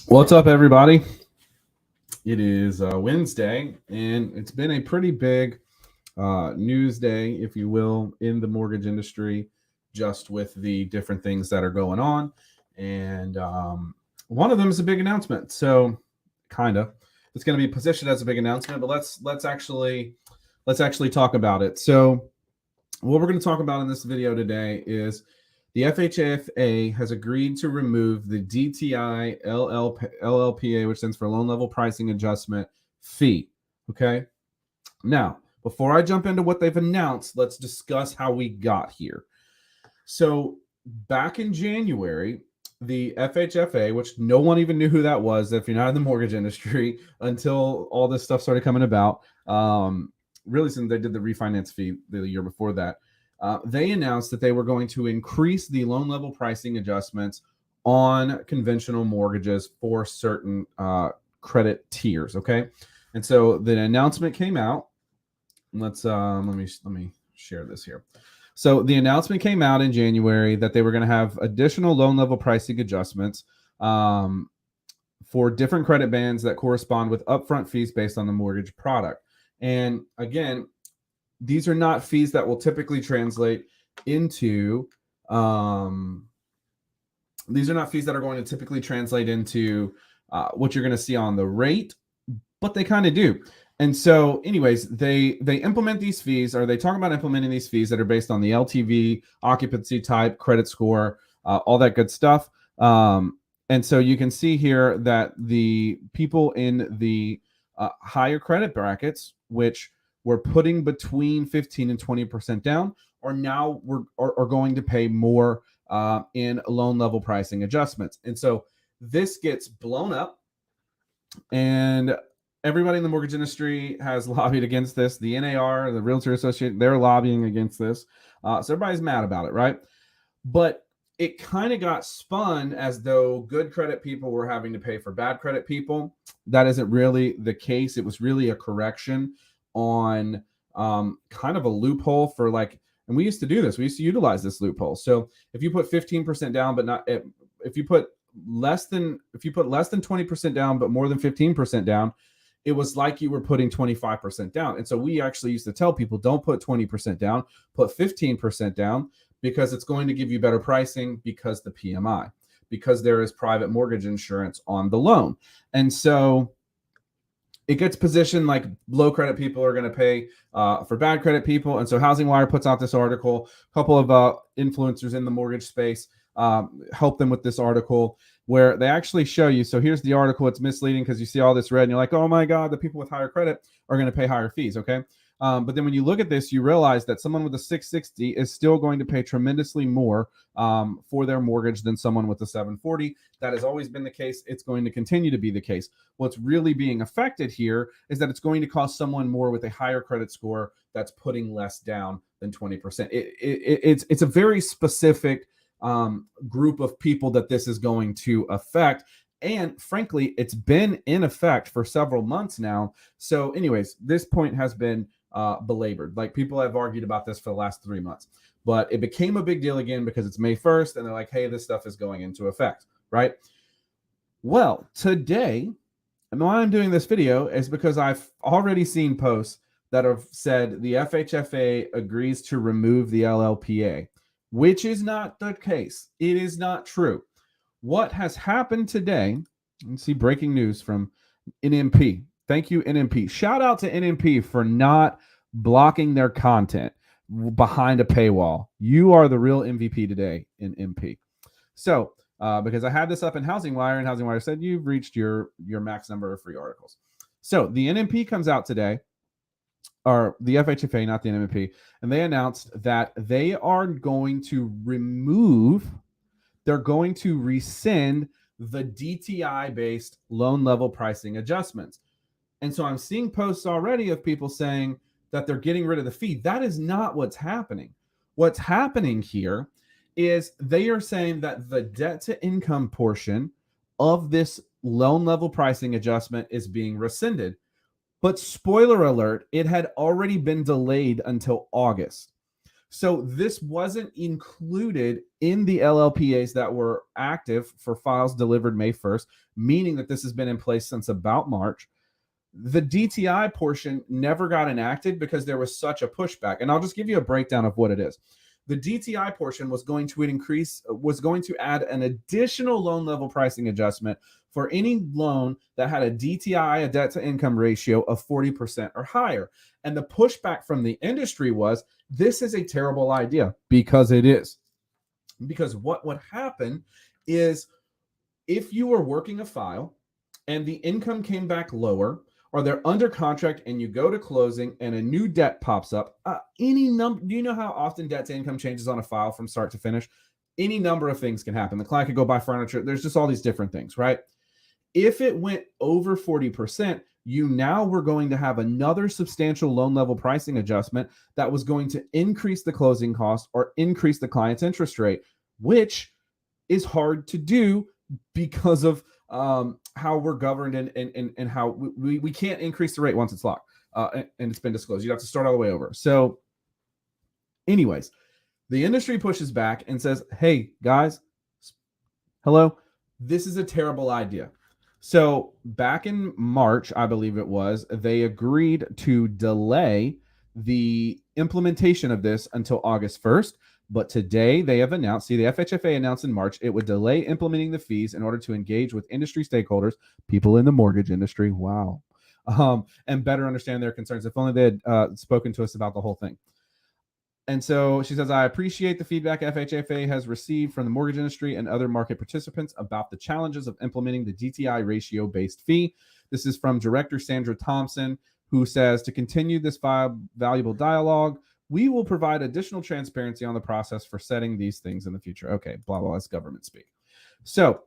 What's up, everybody? It is Wednesday, and it's been a pretty big news day, if you will, in the mortgage industry, just with the different things that are going on. And one of them is a big announcement. So, kind of, it's going to be positioned as a big announcement, but let's actually talk about it. So, what we're going to talk about in this video today is the FHFA has agreed to remove the DTI LLPA, which stands for Loan Level Pricing Adjustment fee. Okay. Now, before I jump into what they've announced, let's discuss how we got here. So, back in January, the FHFA, which no one even knew who that was if you're not in the mortgage industry until all this stuff started coming about, really since they did the refinance fee the year before that, they announced that they were going to increase the loan level pricing adjustments on conventional mortgages for certain credit tiers. Okay, and so the announcement came out. Let me share this here. So the announcement came out in January that they were going to have additional loan level pricing adjustments for different credit bands that correspond with upfront fees based on the mortgage product. And again, these are not fees that will typically translate into these are not fees that are going to typically translate into what you're going to see on the rate, but they kind of do. And so anyways, they implement these fees, or they talk about implementing these fees that are based on the LTV, occupancy type, credit score, all that good stuff. And so you can see here that the people in the higher credit brackets, which we're putting between 15 and 20% down, are now are going to pay more in loan level pricing adjustments. And so this gets blown up, and everybody in the mortgage industry has lobbied against this. The NAR, the Realtor Association, they're lobbying against this. So everybody's mad about it, right? But it kind of got spun as though good credit people were having to pay for bad credit people. That isn't really the case. It was really a correction on kind of a loophole for and we used to do this. We used to utilize this loophole. So if you put 15% down, but not if you put less than 20% down, but more than 15% down, it was like you were putting 25% down. And so we actually used to tell people, don't put 20% down, put 15% down, because it's going to give you better pricing because the PMI, because there is private mortgage insurance on the loan. And so it gets positioned like low credit people are going to pay for bad credit people. And so Housing Wire puts out this article. A couple of influencers in the mortgage space help them with this article where they actually show you. So here's the article. It's misleading because you see all this red and you're like, oh my God, the people with higher credit are going to pay higher fees. Okay. But then when you look at this, you realize that someone with a 660 is still going to pay tremendously more for their mortgage than someone with a 740. That has always been the case. It's going to continue to be the case. What's really being affected here is that it's going to cost someone more with a higher credit score that's putting less down than 20%. It's a very specific group of people that this is going to affect. And frankly, it's been in effect for several months now. So anyways, this point has been belabored. Like, people have argued about this for the last 3 months, but it became a big deal again because it's May 1st and they're like, hey, this stuff is going into effect, right? Well, today, and why I'm doing this video is because I've already seen posts that have said the FHFA agrees to remove the LLPA, which is not the case. It is not true. What has happened today, let's see, breaking news from NMP. Thank you, NMP. Shout out to NMP for not blocking their content behind a paywall. You are the real MVP today in MP. So, because I had this up in Housing Wire, and Housing Wire said you've reached your max number of free articles. So the NMP comes out today, or the FHFA, not the NMP, and they announced that they are going to rescind the DTI-based loan level pricing adjustments. And so I'm seeing posts already of people saying that they're getting rid of the fee. That is not what's happening. What's happening here is they are saying that the debt to income portion of this loan level pricing adjustment is being rescinded. But spoiler alert, it had already been delayed until August. So this wasn't included in the LLPAs that were active for files delivered May 1st, meaning that this has been in place since about March. The DTI portion never got enacted because there was such a pushback. And I'll just give you a breakdown of what it is. The DTI portion was going to add an additional loan level pricing adjustment for any loan that had a DTI, a debt to income ratio of 40% or higher. And the pushback from the industry was, this is a terrible idea, because it is. Because what would happen is, if you were working a file and the income came back lower, or they're under contract and you go to closing and a new debt pops up, any number, do you know how often debt to income changes on a file from start to finish? Any number of things can happen. The client could go buy furniture. There's just all these different things, right? If it went over 40%, you now were going to have another substantial loan level pricing adjustment that was going to increase the closing cost or increase the client's interest rate, which is hard to do because of how we're governed and how we can't increase the rate once it's locked and it's been disclosed. You have to start all the way over. So anyways, the industry pushes back and says, hey, guys, hello, this is a terrible idea. So back in March, I believe it was, they agreed to delay the implementation of this until August 1st. But today they have announced, the FHFA announced in March, it would delay implementing the fees in order to engage with industry stakeholders, people in the mortgage industry, wow, and better understand their concerns. If only they had spoken to us about the whole thing. And so she says, I appreciate the feedback FHFA has received from the mortgage industry and other market participants about the challenges of implementing the DTI ratio-based fee. This is from Director Sandra Thompson, who says, to continue this valuable dialogue, we will provide additional transparency on the process for setting these things in the future. Okay, blah, blah, that's government speak. So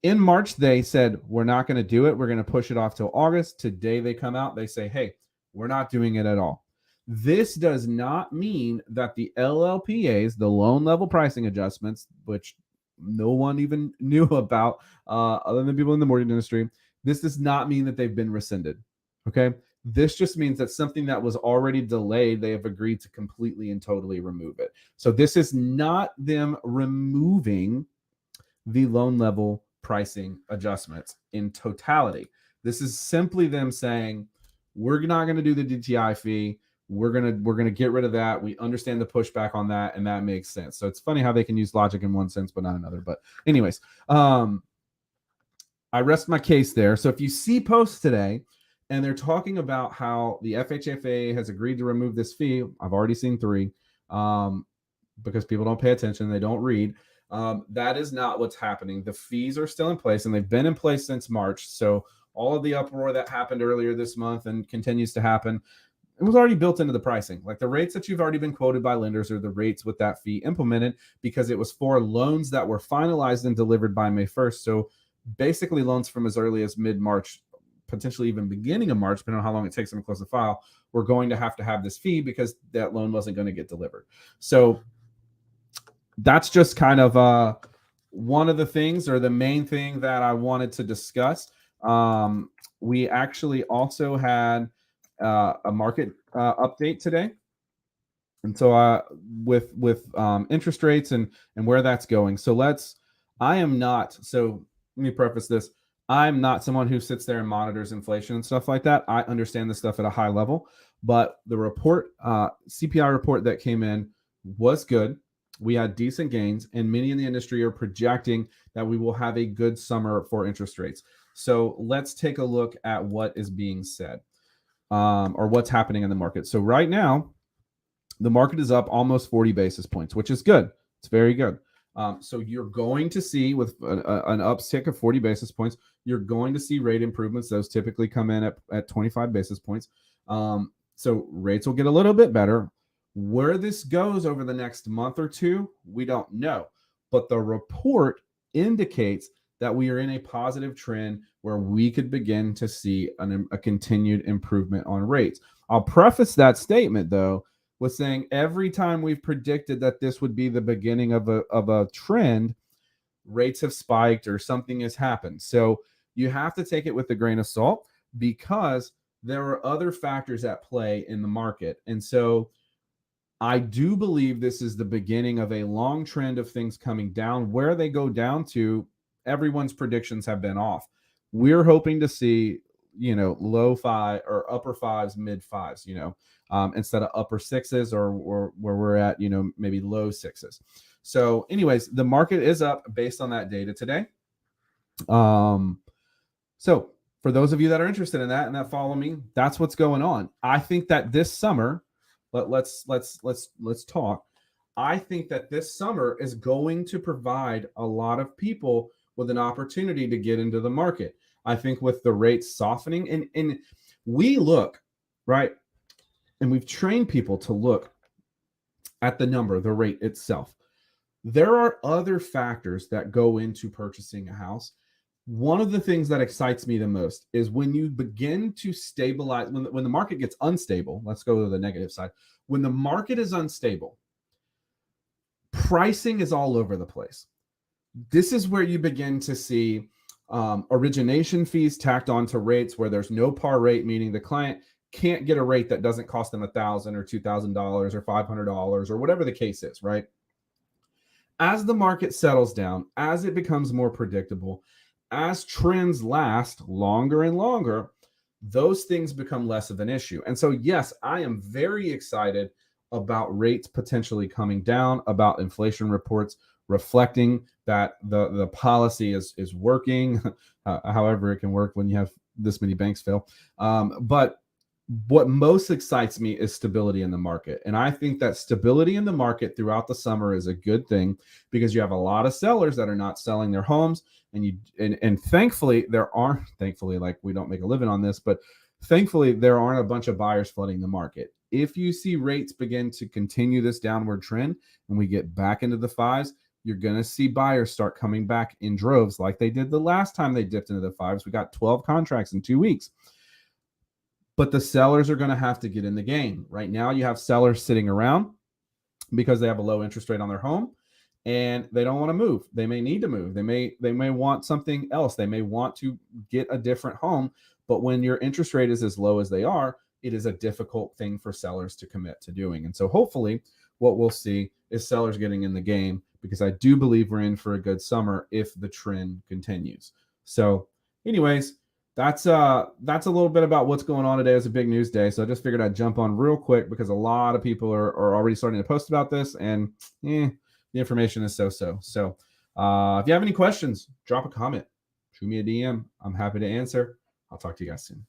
in March, they said, we're not going to do it. We're going to push it off till August. Today they come out, they say, hey, we're not doing it at all. This does not mean that the LLPAs, the loan level pricing adjustments, which no one even knew about other than people in the mortgage industry, this does not mean that they've been rescinded. Okay. This just means that something that was already delayed, they have agreed to completely and totally remove it. So this is not them removing the loan level pricing adjustments in totality. This is simply them saying, we're not going to do the DTI fee. We're gonna get rid of that. We understand the pushback on that, and that makes sense. So it's funny how they can use logic in one sense but not another. But anyways, I rest my case there. So if you see posts today and they're talking about how the FHFA has agreed to remove this fee, I've already seen 3 because people don't pay attention, they don't read. That is not what's happening. The fees are still in place, and they've been in place since March. So all of the uproar that happened earlier this month and continues to happen, it was already built into the pricing. Like the rates that you've already been quoted by lenders are the rates with that fee implemented, because it was for loans that were finalized and delivered by May 1st. So basically loans from as early as mid-March, potentially even beginning of March, depending on how long it takes them to close the file, we're going to have this fee because that loan wasn't going to get delivered. So that's just kind of one of the things, or the main thing that I wanted to discuss. We actually also had a market update today, and so with interest rates and where that's going. So I am not. So let me preface this: I'm not someone who sits there and monitors inflation and stuff like that. I understand this stuff at a high level, but the report, CPI report that came in, was good. We had decent gains, and many in the industry are projecting that we will have a good summer for interest rates. So let's take a look at what is being said. Or what's happening in the market. So right now, the market is up almost 40 basis points, which is good. It's very good. So you're going to see, with an uptick of 40 basis points, you're going to see rate improvements. Those typically come in at 25 basis points. So rates will get a little bit better. Where this goes over the next month or two, we don't know. But the report indicates that we are in a positive trend where we could begin to see a continued improvement on rates. I'll preface that statement, though, with saying every time we've predicted that this would be the beginning of a trend, rates have spiked or something has happened. So you have to take it with a grain of salt, because there are other factors at play in the market. And so I do believe this is the beginning of a long trend of things coming down. Where they go down to, everyone's predictions have been off. We're hoping to see, low five or upper fives, mid fives, instead of upper sixes or where we're at, maybe low sixes. So anyways, the market is up based on that data today. So for those of you that are interested in that and that follow me, that's what's going on. I think that this summer, let's talk. I think that this summer is going to provide a lot of people with an opportunity to get into the market. I think with the rates softening, and we look, right, and we've trained people to look at the number, the rate itself. There are other factors that go into purchasing a house. One of the things that excites me the most is when you begin to stabilize, when the market gets unstable. Let's go to the negative side. When the market is unstable, pricing is all over the place. This is where you begin to see origination fees tacked onto rates where there's no par rate, meaning the client can't get a rate that doesn't cost them $1,000 or $2,000 or $500 or whatever the case is, right? As the market settles down, as it becomes more predictable, as trends last longer and longer, those things become less of an issue. And so, yes, I am very excited about rates potentially coming down, about inflation reports reflecting that the policy is working, however it can work when you have this many banks fail. But what most excites me is stability in the market. And I think that stability in the market throughout the summer is a good thing because you have a lot of sellers that are not selling their homes. And thankfully, like we don't make a living on this, but thankfully there aren't a bunch of buyers flooding the market. If you see rates begin to continue this downward trend and we get back into the fives, you're going to see buyers start coming back in droves like they did the last time they dipped into the fives. We got 12 contracts in 2 weeks. But the sellers are going to have to get in the game. Right now, you have sellers sitting around because they have a low interest rate on their home and they don't want to move. They may need to move. They may want something else. They may want to get a different home. But when your interest rate is as low as they are, it is a difficult thing for sellers to commit to doing. And so hopefully what we'll see is sellers getting in the game because I do believe we're in for a good summer if the trend continues. So anyways, that's a little bit about what's going on today. It's a big news day. So I just figured I'd jump on real quick because a lot of people are already starting to post about this and the information is so. So if you have any questions, drop a comment, shoot me a DM. I'm happy to answer. I'll talk to you guys soon.